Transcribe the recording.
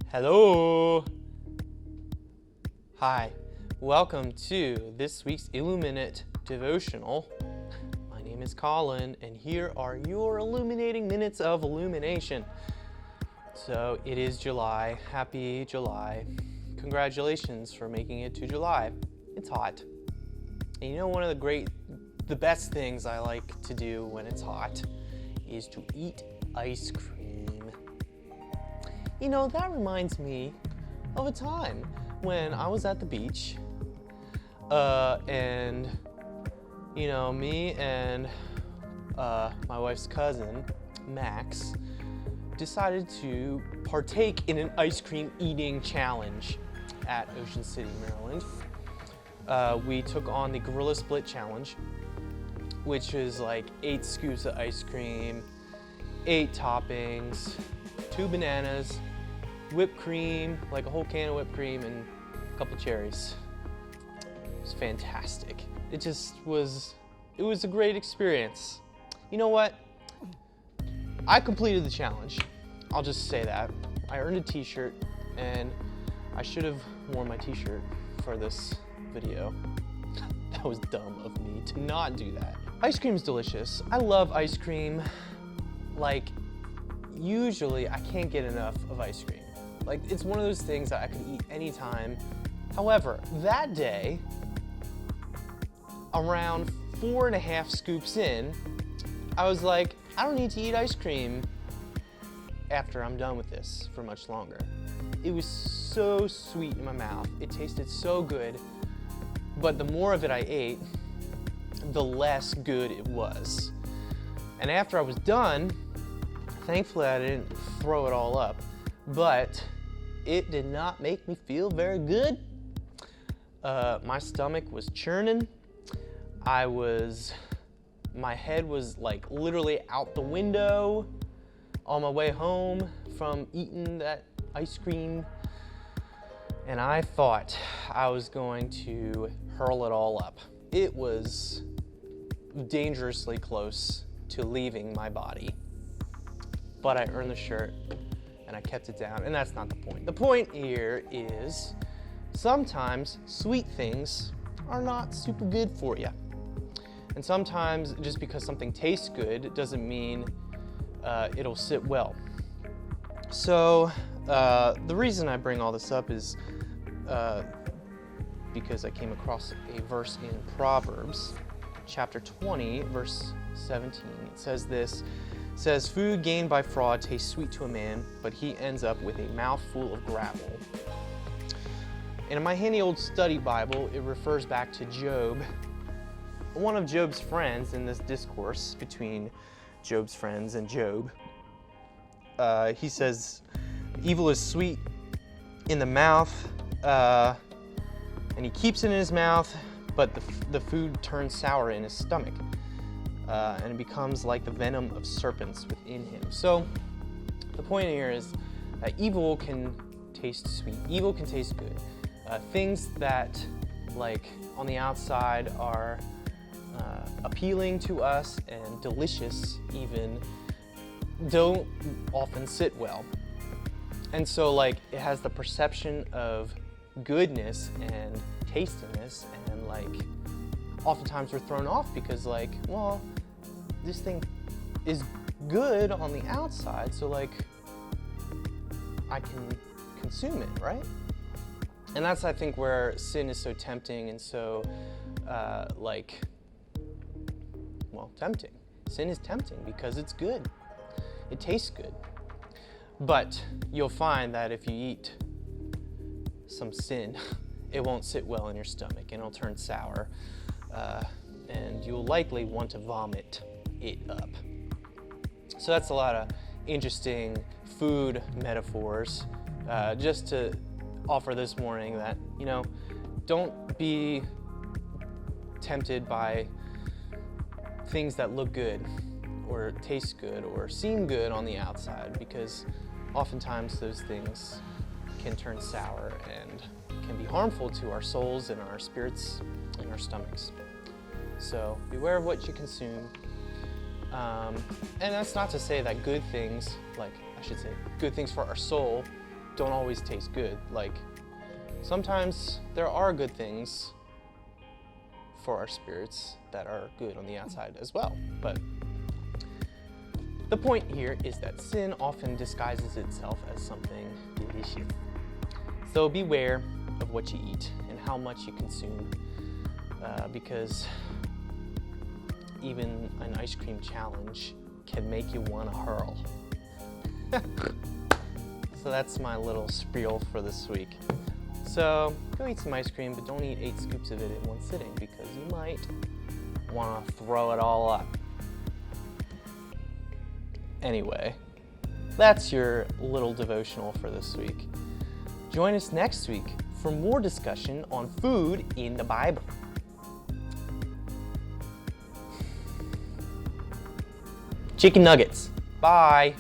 Hello! Hi, welcome to this week's IlluminUte Devotional. My name is Colin, and here are your illuminating minutes of illumination. So it is July. Happy July. Congratulations for making it to July. It's hot. And you know, one of the best things I like to do when it's hot is to eat ice cream. You know, that reminds me of a time when I was at the beach, and, you know, me and my wife's cousin, Max, decided to partake in an ice cream eating challenge at Ocean City, Maryland. We took on the Gorilla Split Challenge, which is like 8 scoops of ice cream, 8 toppings, 2 bananas, whipped cream, like a whole can of whipped cream, and a couple cherries. It was fantastic. It was a great experience. You know what? I completed the challenge. I'll just say that. I earned a t-shirt, and I should have worn my t-shirt for this video. That was dumb of me to not do that. Ice cream is delicious. I love ice cream. Like, usually I can't get enough of ice cream. Like, it's one of those things that I could eat anytime. However, that day, around 4.5 scoops in, I was like, I don't need to eat ice cream after I'm done with this for much longer. It was so sweet in my mouth. It tasted so good, but the more of it I ate, the less good it was. And after I was done, thankfully I didn't throw it all up, but it did not make me feel very good. My stomach was churning. My head was like literally out the window on my way home from eating that ice cream. And I thought I was going to hurl it all up. It was dangerously close to leaving my body. But I earned the shirt and I kept it down, and that's not the point. The point here is sometimes sweet things are not super good for you. And sometimes just because something tastes good doesn't mean it'll sit well. So the reason I bring all this up is because I came across a verse in Proverbs, chapter 20, verse 17. It says this. It says, "Food gained by fraud tastes sweet to a man, but he ends up with a mouth full of gravel." And in my handy old study Bible, it refers back to Job. One of Job's friends in this discourse between Job's friends and Job, he says, "Evil is sweet in the mouth, and he keeps it in his mouth, but the food turns sour in his stomach, and it becomes like the venom of serpents within him." So the point here is that evil can taste sweet. Evil can taste good. Things that, like, on the outside are appealing to us and delicious even, don't often sit well. And so, like, it has the perception of goodness and tastiness, and, like, oftentimes we're thrown off because, like, well, this thing is good on the outside, so, like, I can consume it, right? And that's, I think, where sin is so tempting and so, tempting. Sin is tempting because it's good. It tastes good. But you'll find that if you eat some sin, it won't sit well in your stomach, and it'll turn sour, and you'll likely want to vomit it up. So that's a lot of interesting food metaphors, just to offer this morning that, you know, don't be tempted by things that look good or taste good or seem good on the outside, because oftentimes those things can turn sour and can be harmful to our souls and our spirits and our stomachs. So beware of what you consume. And that's not to say that good things, good things for our soul don't always taste good. Like, sometimes there are good things for our spirits that are good on the outside as well. But the point here is that sin often disguises itself as something delicious. So beware of what you eat and how much you consume, because even an ice cream challenge can make you want to hurl. So that's my little spiel for this week. So go eat some ice cream, but don't eat 8 scoops of it in one sitting, because you might want to throw it all up. Anyway, that's your little devotional for this week. Join us next week for more discussion on food in the Bible. Chicken nuggets. Bye.